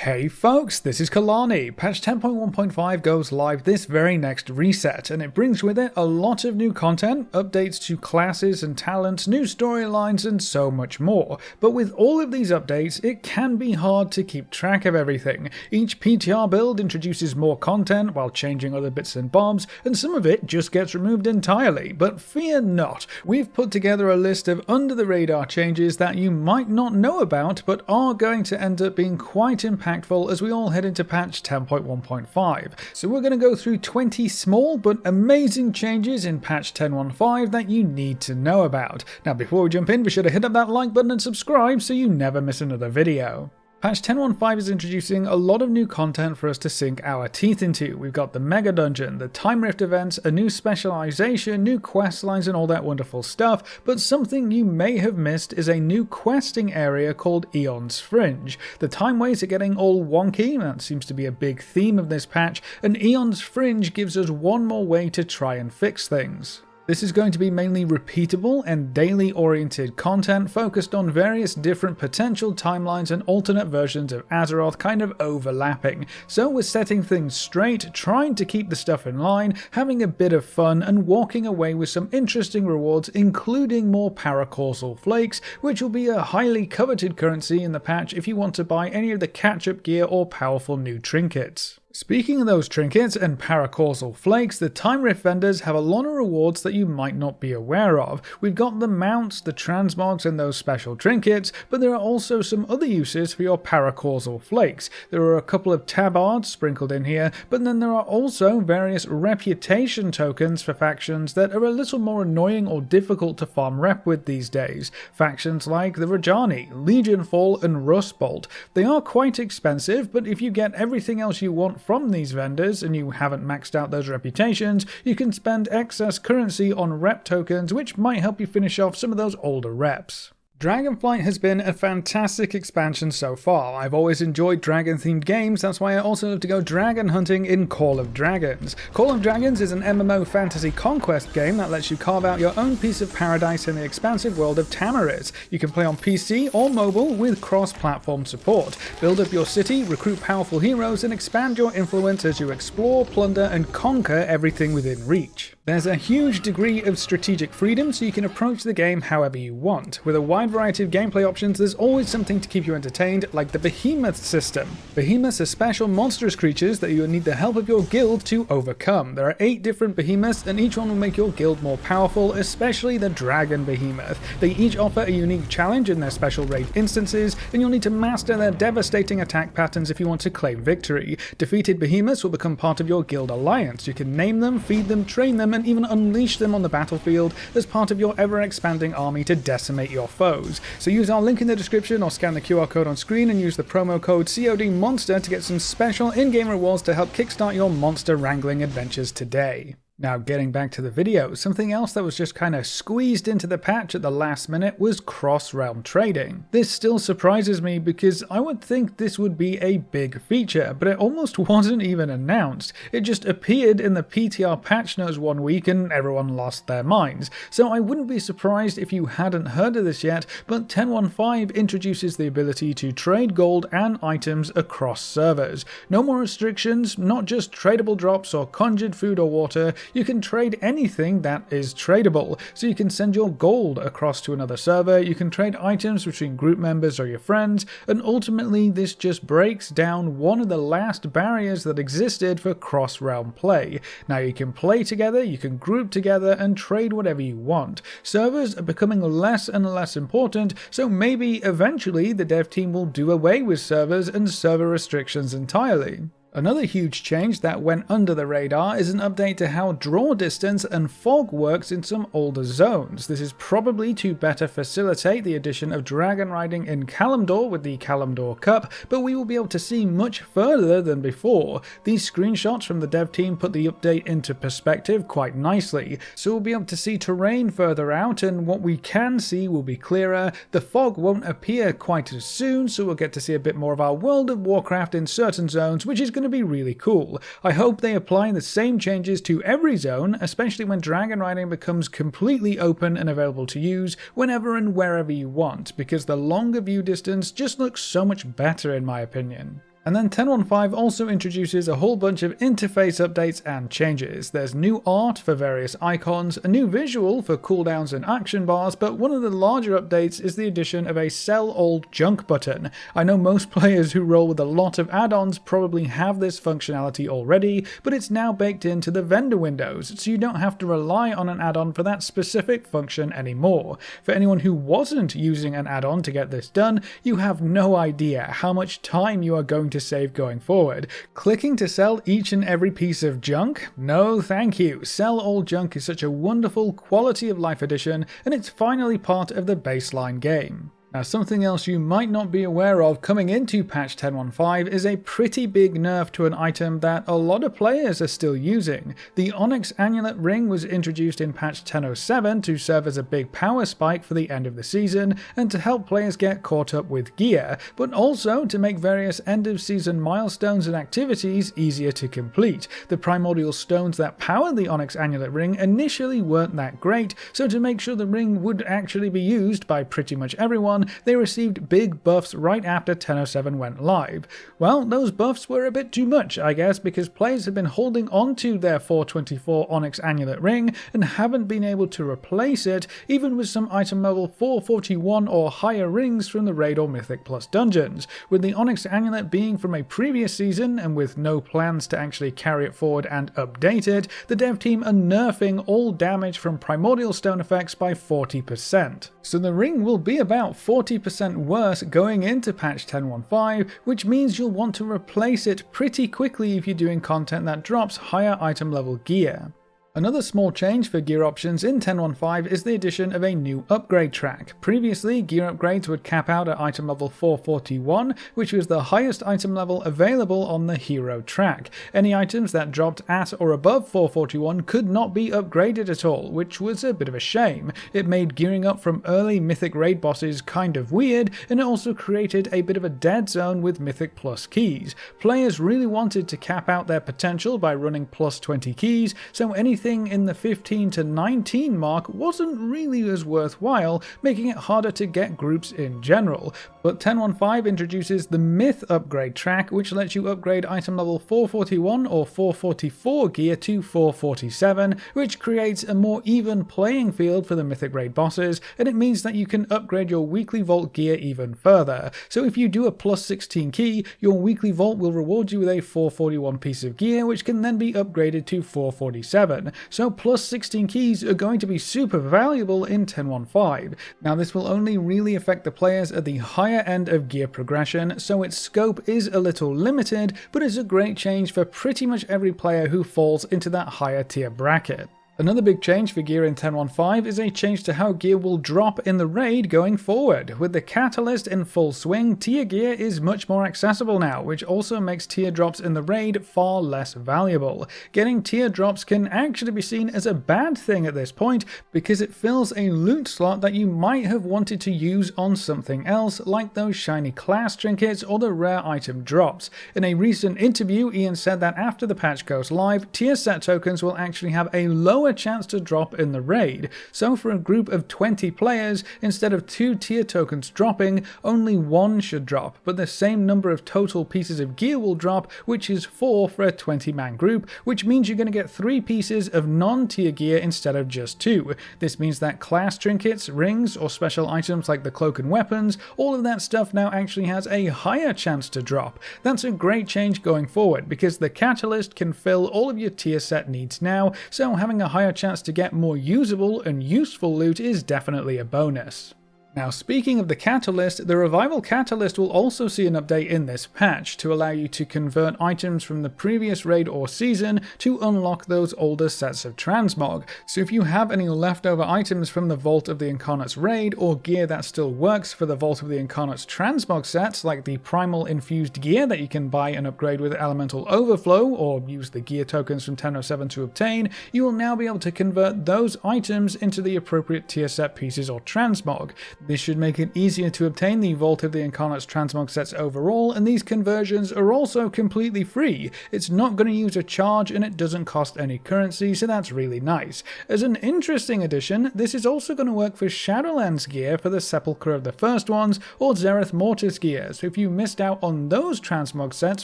Hey folks, this is Kalani. Patch 10.1.5 goes live this very next reset, and it brings with it a lot of new content, updates to classes and talents, new storylines, and so much more. But with all of these updates, it can be hard to keep track of everything. Each PTR build introduces more content while changing other bits and bobs, and some of it just gets removed entirely. But fear not, we've put together a list of under-the-radar changes that you might not know about, but are going to end up being quite impactful as we all head into patch 10.1.5. So we're going to go through 20 small but amazing changes in patch 10.1.5 that you need to know about. Now before we jump in, be sure to hit up that like button and subscribe so you never miss another video. Patch 10.1.5 is introducing a lot of new content for us to sink our teeth into. We've got the megadungeon, the time rift events, a new specialization, new quest lines and all that wonderful stuff, but something you may have missed is a new questing area called Eons Fringe. The time ways are getting all wonky, that seems to be a big theme of this patch, and Eons Fringe gives us one more way to try and fix things. This is going to be mainly repeatable and daily oriented content focused on various different potential timelines and alternate versions of Azeroth kind of overlapping. So we're setting things straight, trying to keep the stuff in line, having a bit of fun and walking away with some interesting rewards, including more paracausal flakes, which will be a highly coveted currency in the patch if you want to buy any of the catch-up gear or powerful new trinkets. Speaking of those trinkets and paracausal flakes, the time rift vendors have a lot of rewards that you might not be aware of. We've got the mounts, the transmogs and those special trinkets, but there are also some other uses for your paracausal flakes. There are a couple of tabards sprinkled in here, but then there are also various reputation tokens for factions that are a little more annoying or difficult to farm rep with these days. Factions like the Rajani, Legionfall and Rustbolt. They are quite expensive, but if you get everything else you want from these vendors and you haven't maxed out those reputations, you can spend excess currency on rep tokens, which might help you finish off some of those older reps. Dragonflight has been a fantastic expansion so far. I've always enjoyed dragon-themed games, that's why I also love to go dragon hunting in Call of Dragons. Call of Dragons is an MMO fantasy conquest game that lets you carve out your own piece of paradise in the expansive world of Tamariz. You can play on PC or mobile with cross-platform support. Build up your city, recruit powerful heroes, and expand your influence as you explore, plunder, and conquer everything within reach. There's a huge degree of strategic freedom, so you can approach the game however you want. With a wide variety of gameplay options, there's always something to keep you entertained, like the Behemoth system. Behemoths are special monstrous creatures that you will need the help of your guild to overcome. There are 8 different behemoths, and each one will make your guild more powerful, especially the Dragon Behemoth. They each offer a unique challenge in their special raid instances, and you'll need to master their devastating attack patterns if you want to claim victory. Defeated behemoths will become part of your guild alliance. You can name them, feed them, train them, and even unleash them on the battlefield as part of your ever-expanding army to decimate your foes. So use our link in the description or scan the QR code on screen and use the promo code CODMONSTER to get some special in-game rewards to help kickstart your monster wrangling adventures today. Now getting back to the video, something else that was just kind of squeezed into the patch at the last minute was cross-realm trading. This still surprises me because I would think this would be a big feature, but it almost wasn't even announced. It just appeared in the PTR patch notes one week and everyone lost their minds. So I wouldn't be surprised if you hadn't heard of this yet, but 10.1.5 introduces the ability to trade gold and items across servers. No more restrictions, not just tradable drops or conjured food or water. You can trade anything that is tradable, so you can send your gold across to another server, you can trade items between group members or your friends, and ultimately this just breaks down one of the last barriers that existed for cross-realm play. Now you can play together, you can group together and trade whatever you want. Servers are becoming less and less important, so maybe eventually the dev team will do away with servers and server restrictions entirely. Another huge change that went under the radar is an update to how draw distance and fog works in some older zones. This is probably to better facilitate the addition of dragon riding in Kalimdor with the Kalimdor Cup, but we will be able to see much further than before. These screenshots from the dev team put the update into perspective quite nicely, so we'll be able to see terrain further out and what we can see will be clearer. The fog won't appear quite as soon, so we'll get to see a bit more of our World of Warcraft in certain zones, which is going to be really cool. I hope they apply the same changes to every zone, especially when dragon riding becomes completely open and available to use whenever and wherever you want, because the longer view distance just looks so much better in my opinion. And then 10.1.5 also introduces a whole bunch of interface updates and changes. There's new art for various icons, a new visual for cooldowns and action bars, but one of the larger updates is the addition of a sell old junk button. I know most players who roll with a lot of add-ons probably have this functionality already, but it's now baked into the vendor windows, so you don't have to rely on an add-on for that specific function anymore. For anyone who wasn't using an add-on to get this done, you have no idea how much time you are going to save going forward. Clicking to sell each and every piece of junk? No thank you. Sell all junk is such a wonderful quality of life addition, and it's finally part of the baseline game. Now, something else you might not be aware of coming into patch 10.1.5 is a pretty big nerf to an item that a lot of players are still using. The Onyx Annulet ring was introduced in patch 10.07 to serve as a big power spike for the end of the season and to help players get caught up with gear, but also to make various end of season milestones and activities easier to complete. The primordial stones that power the Onyx Annulet ring initially weren't that great, so to make sure the ring would actually be used by pretty much everyone, they received big buffs right after 10.07 went live. Well, those buffs were a bit too much, I guess, because players have been holding onto their 424 Onyx Annulet ring and haven't been able to replace it, even with some item level 441 or higher rings from the Raid or Mythic Plus dungeons. With the Onyx Annulet being from a previous season and with no plans to actually carry it forward and update it, the dev team are nerfing all damage from primordial stone effects by 40%. So the ring will be about 40% worse going into patch 10.1.5, which means you'll want to replace it pretty quickly if you're doing content that drops higher item level gear. Another small change for gear options in 10.1.5 is the addition of a new upgrade track. Previously, gear upgrades would cap out at item level 441, which was the highest item level available on the hero track. Any items that dropped at or above 441 could not be upgraded at all, which was a bit of a shame. It made gearing up from early Mythic raid bosses kind of weird, and it also created a bit of a dead zone with Mythic Plus keys. Players really wanted to cap out their potential by running plus 20 keys, so anything in the 15 to 19 mark wasn't really as worthwhile, making it harder to get groups in general. But 10.1.5 introduces the Myth upgrade track, which lets you upgrade item level 441 or 444 gear to 447, which creates a more even playing field for the Mythic raid bosses, and it means that you can upgrade your weekly vault gear even further. So if you do a plus 16 key, your weekly vault will reward you with a 441 piece of gear, which can then be upgraded to 447. So plus 16 keys are going to be super valuable in 10.1.5. Now this will only really affect the players at the higher end of gear progression, so its scope is a little limited, but it's a great change for pretty much every player who falls into that higher tier bracket. Another big change for gear in 10.1.5 is a change to how gear will drop in the raid going forward. With the Catalyst in full swing, tier gear is much more accessible now, which also makes tier drops in the raid far less valuable. Getting tier drops can actually be seen as a bad thing at this point, because it fills a loot slot that you might have wanted to use on something else, like those shiny class trinkets or the rare item drops. In a recent interview, Eons said that after the patch goes live, tier set tokens will actually have a lower chance to drop in the raid. So for a group of 20 players, instead of 2 tier tokens dropping, only 1 should drop, but the same number of total pieces of gear will drop, which is 4 for a 20-man group, which means you're going to get 3 pieces of non-tier gear instead of just 2. This means that class trinkets, rings, or special items like the cloak and weapons, all of that stuff now actually has a higher chance to drop. That's a great change going forward, because the Catalyst can fill all of your tier set needs now, so having a higher chance to get more usable and useful loot is definitely a bonus. Now, speaking of the Catalyst, the Revival Catalyst will also see an update in this patch to allow you to convert items from the previous raid or season to unlock those older sets of Transmog. So if you have any leftover items from the Vault of the Incarnates raid or gear that still works for the Vault of the Incarnates Transmog sets, like the Primal Infused gear that you can buy and upgrade with Elemental Overflow or use the gear tokens from 10.07 to obtain, you will now be able to convert those items into the appropriate tier set pieces or Transmog. This should make it easier to obtain the Vault of the Incarnate's transmog sets overall, and these conversions are also completely free. It's not going to use a charge and it doesn't cost any currency, so that's really nice. As an interesting addition, this is also going to work for Shadowlands gear for the Sepulchre of the First Ones or Zereth Mortis gear, so if you missed out on those transmog sets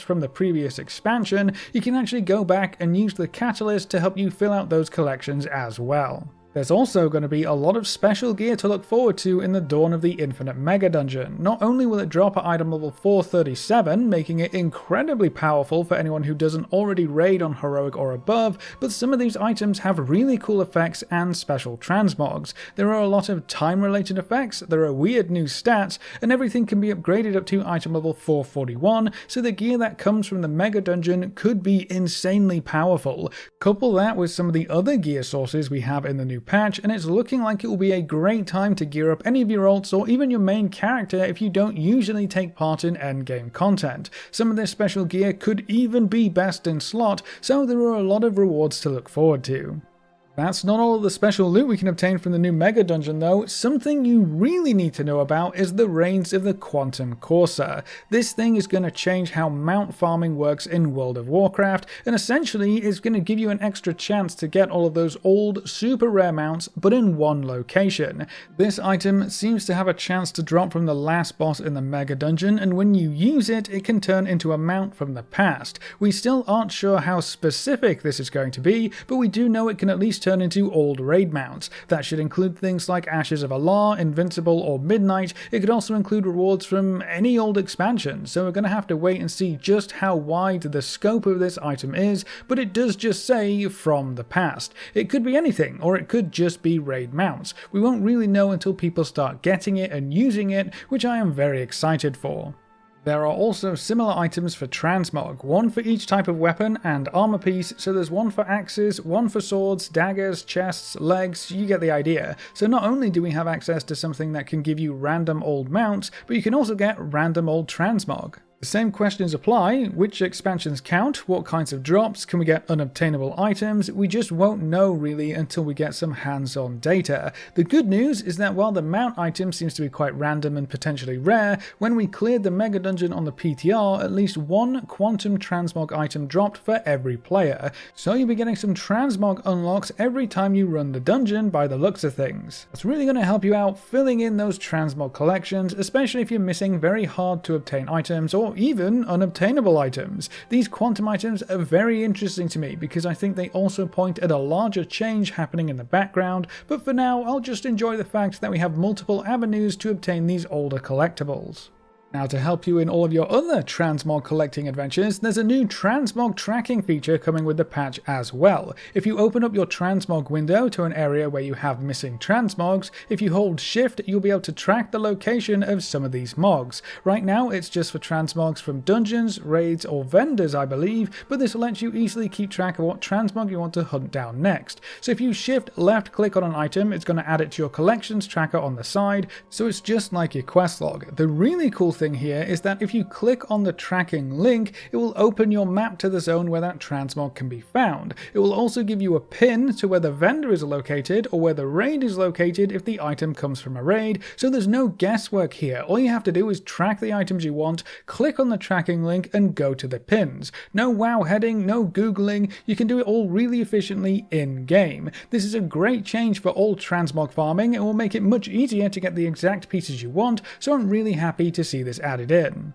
from the previous expansion, you can actually go back and use the Catalyst to help you fill out those collections as well. There's also going to be a lot of special gear to look forward to in the Dawn of the Infinite Mega Dungeon. Not only will it drop at item level 437, making it incredibly powerful for anyone who doesn't already raid on Heroic or above, but some of these items have really cool effects and special transmogs. There are a lot of time-related effects, there are weird new stats, and everything can be upgraded up to item level 441, so the gear that comes from the Mega Dungeon could be insanely powerful. Couple that with some of the other gear sources we have in the new patch, and it's looking like it will be a great time to gear up any of your ults or even your main character if you don't usually take part in endgame content. Some of this special gear could even be best in slot, so there are a lot of rewards to look forward to. That's not all of the special loot we can obtain from the new Mega Dungeon though. Something you really need to know about is the Reigns of the Quantum Courser. This thing is going to change how mount farming works in World of Warcraft, and essentially is going to give you an extra chance to get all of those old super rare mounts but in one location. This item seems to have a chance to drop from the last boss in the Mega Dungeon, and when you use it, it can turn into a mount from the past. We still aren't sure how specific this is going to be, but we do know it can at least turn into old raid mounts. That should include things like Ashes of Allah, Invincible, or Midnight. It could also include rewards from any old expansion, so we're going to have to wait and see just how wide the scope of this item is, but it does just say from the past. It could be anything, or it could just be raid mounts. We won't really know until people start getting it and using it, which I am very excited for. There are also similar items for Transmog, one for each type of weapon and armor piece, so there's one for axes, one for swords, daggers, chests, legs, you get the idea. So not only do we have access to something that can give you random old mounts, but you can also get random old Transmog. The same questions apply: which expansions count, what kinds of drops, can we get unobtainable items? We just won't know really until we get some hands-on data. The good news is that while the mount item seems to be quite random and potentially rare, when we cleared the Mega Dungeon on the PTR, at least one Quantum Transmog item dropped for every player, so you'll be getting some Transmog unlocks every time you run the dungeon by the looks of things. It's really going to help you out filling in those Transmog collections, especially if you're missing very hard to obtain items or even unobtainable items. These quantum items are very interesting to me because I think they also point at a larger change happening in the background, but for now I'll just enjoy the fact that we have multiple avenues to obtain these older collectibles. Now, to help you in all of your other Transmog collecting adventures, there's a new Transmog tracking feature coming with the patch as well. If you open up your Transmog window to an area where you have missing Transmogs, if you hold shift, you'll be able to track the location of some of these mogs. Right now, it's just for Transmogs from dungeons, raids, or vendors, I believe, but this lets you easily keep track of what Transmog you want to hunt down next. So if you shift left click on an item, it's going to add it to your collections tracker on the side, so it's just like your quest log. The really cool thing here is that if you click on the tracking link, it will open your map to the zone where that transmog can be found. It will also give you a pin to where the vendor is located or where the raid is located if the item comes from a raid, so there's no guesswork here. All you have to do is track the items you want, click on the tracking link, and go to the pins. No wow heading, no googling, you can do it all really efficiently in-game. This is a great change for all transmog farming. It will make it much easier to get the exact pieces you want, so I'm really happy to see this added in.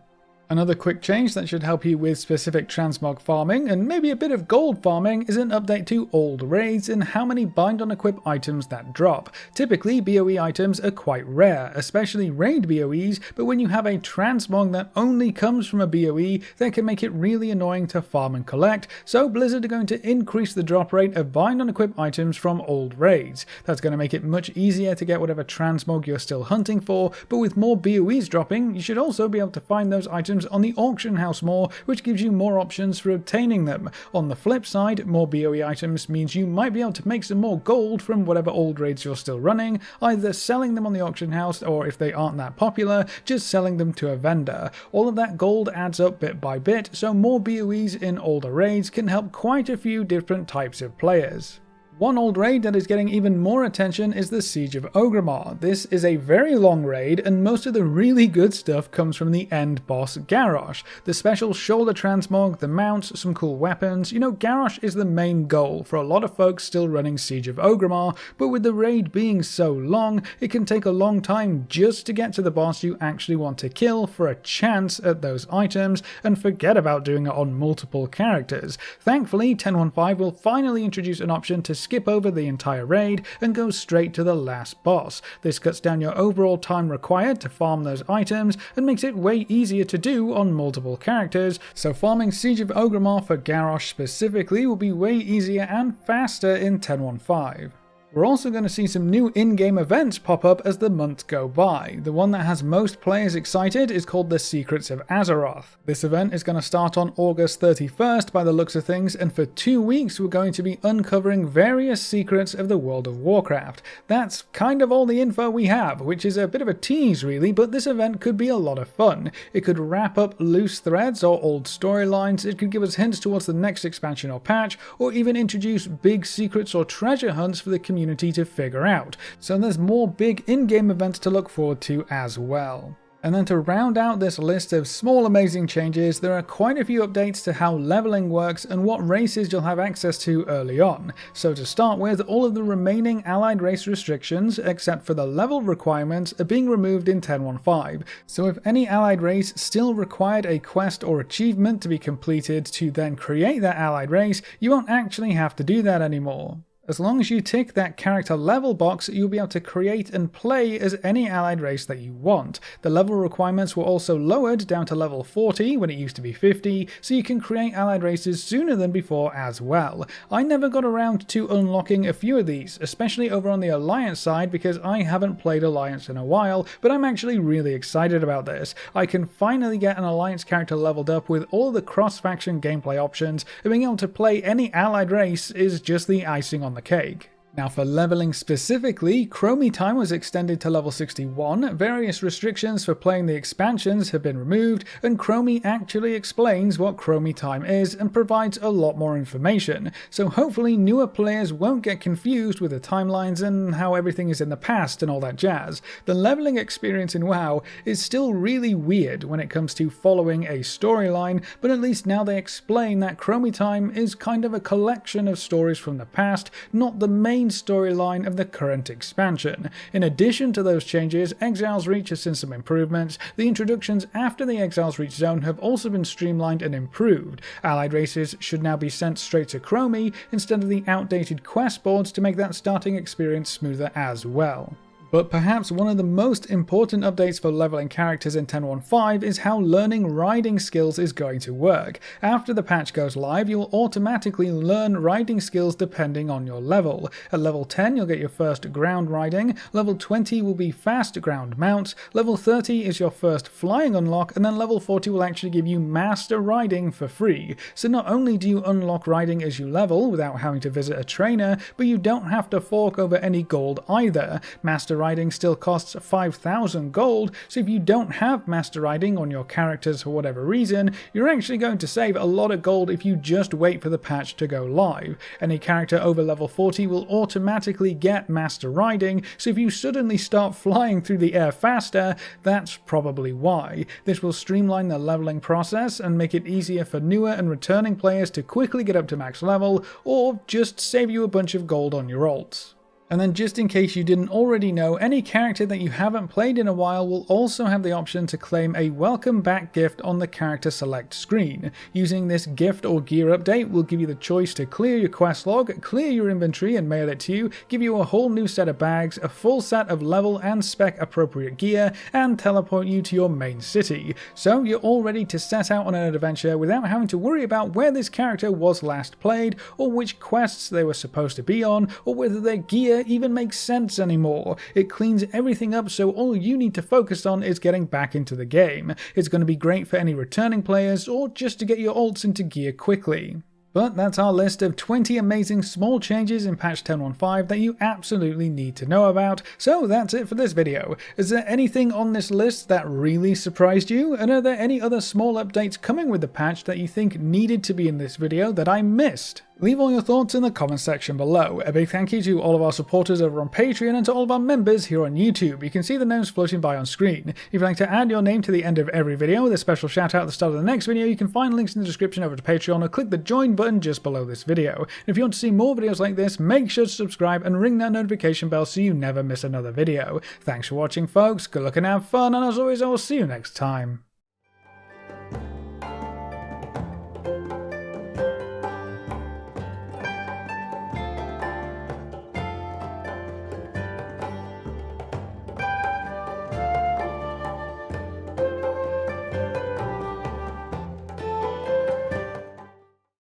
Another quick change that should help you with specific transmog farming and maybe a bit of gold farming is an update to old raids and how many bind on equip items that drop. Typically BOE items are quite rare, especially raid BOEs, but when you have a transmog that only comes from a BOE, that can make it really annoying to farm and collect, so Blizzard are going to increase the drop rate of bind on equip items from old raids. That's going to make it much easier to get whatever transmog you're still hunting for, but with more BOEs dropping, you should also be able to find those items on the auction house more, which gives you more options for obtaining them. On the flip side, more BOE items means you might be able to make some more gold from whatever old raids you're still running, either selling them on the auction house or, if they aren't that popular, just selling them to a vendor. All of that gold adds up bit by bit, so more BOEs in older raids can help quite a few different types of players. One old raid that is getting even more attention is the Siege of Orgrimmar. This is a very long raid, and most of the really good stuff comes from the end boss Garrosh. The special shoulder transmog, the mounts, some cool weapons. You know, Garrosh is the main goal for a lot of folks still running Siege of Orgrimmar, but with the raid being so long, it can take a long time just to get to the boss you actually want to kill for a chance at those items, and forget about doing it on multiple characters. Thankfully, 10.1.5 will finally introduce an option to skip over the entire raid and go straight to the last boss. This cuts down your overall time required to farm those items and makes it way easier to do on multiple characters, so farming Siege of Orgrimmar for Garrosh specifically will be way easier and faster in 10.1.5. We're also going to see some new in-game events pop up as the months go by. The one that has most players excited is called the Secrets of Azeroth. This event is going to start on August 31st by the looks of things, and for 2 weeks we're going to be uncovering various secrets of the World of Warcraft. That's kind of all the info we have, which is a bit of a tease really, but this event could be a lot of fun. It could wrap up loose threads or old storylines, it could give us hints towards the next expansion or patch, or even introduce big secrets or treasure hunts for the community to figure out, so there's more big in-game events to look forward to as well. And then to round out this list of small amazing changes, there are quite a few updates to how leveling works and what races you'll have access to early on. So to start with, all of the remaining allied race restrictions, except for the level requirements, are being removed in 10.1.5. So if any allied race still required a quest or achievement to be completed to then create that allied race, you won't actually have to do that anymore. As long as you tick that character level box, you'll be able to create and play as any allied race that you want. The level requirements were also lowered down to level 40 when it used to be 50, so you can create allied races sooner than before as well. I never got around to unlocking a few of these, especially over on the Alliance side because I haven't played Alliance in a while, but I'm actually really excited about this. I can finally get an Alliance character leveled up with all the cross-faction gameplay options, and being able to play any allied race is just the icing on the cake. Now for leveling specifically, Chromie time was extended to level 61, various restrictions for playing the expansions have been removed, and Chromie actually explains what Chromie time is and provides a lot more information, so hopefully newer players won't get confused with the timelines and how everything is in the past and all that jazz. The leveling experience in WoW is still really weird when it comes to following a storyline, but at least now they explain that Chromie time is kind of a collection of stories from the past, not the main storyline of the current expansion. In addition to those changes, Exile's Reach has seen some improvements. The introductions after the Exile's Reach zone have also been streamlined and improved. Allied races should now be sent straight to Chromie instead of the outdated quest boards to make that starting experience smoother as well. But perhaps one of the most important updates for leveling characters in 10.1.5 is how learning riding skills is going to work. After the patch goes live, you'll automatically learn riding skills depending on your level. At level 10 you'll get your first ground riding, level 20 will be fast ground mounts, level 30 is your first flying unlock, and then level 40 will actually give you master riding for free. So not only do you unlock riding as you level without having to visit a trainer, but you don't have to fork over any gold either. Master riding still costs 5,000 gold, so if you don't have master riding on your characters for whatever reason, you're actually going to save a lot of gold if you just wait for the patch to go live. Any character over level 40 will automatically get master riding, so if you suddenly start flying through the air faster, that's probably why. This will streamline the leveling process and make it easier for newer and returning players to quickly get up to max level, or just save you a bunch of gold on your ults. And then just in case you didn't already know, any character that you haven't played in a while will also have the option to claim a welcome back gift on the character select screen. Using this gift or gear update will give you the choice to clear your quest log, clear your inventory and mail it to you, give you a whole new set of bags, a full set of level and spec appropriate gear, and teleport you to your main city. So you're all ready to set out on an adventure without having to worry about where this character was last played, or which quests they were supposed to be on, or whether their gear even makes sense anymore. It cleans everything up, so all you need to focus on is getting back into the game. It's going to be great for any returning players or just to get your ults into gear quickly. But that's our list of 20 amazing small changes in patch 10.1.5 that you absolutely need to know about, so that's it for this video. Is there anything on this list that really surprised you, and are there any other small updates coming with the patch that you think needed to be in this video that I missed? Leave all your thoughts in the comments section below. A big thank you to all of our supporters over on Patreon and to all of our members here on YouTube. You can see the names floating by on screen. If you'd like to add your name to the end of every video with a special shout out at the start of the next video, you can find links in the description over to Patreon or click the join button just below this video. And if you want to see more videos like this, make sure to subscribe and ring that notification bell so you never miss another video. Thanks for watching folks, good luck and have fun, and as always I will see you next time.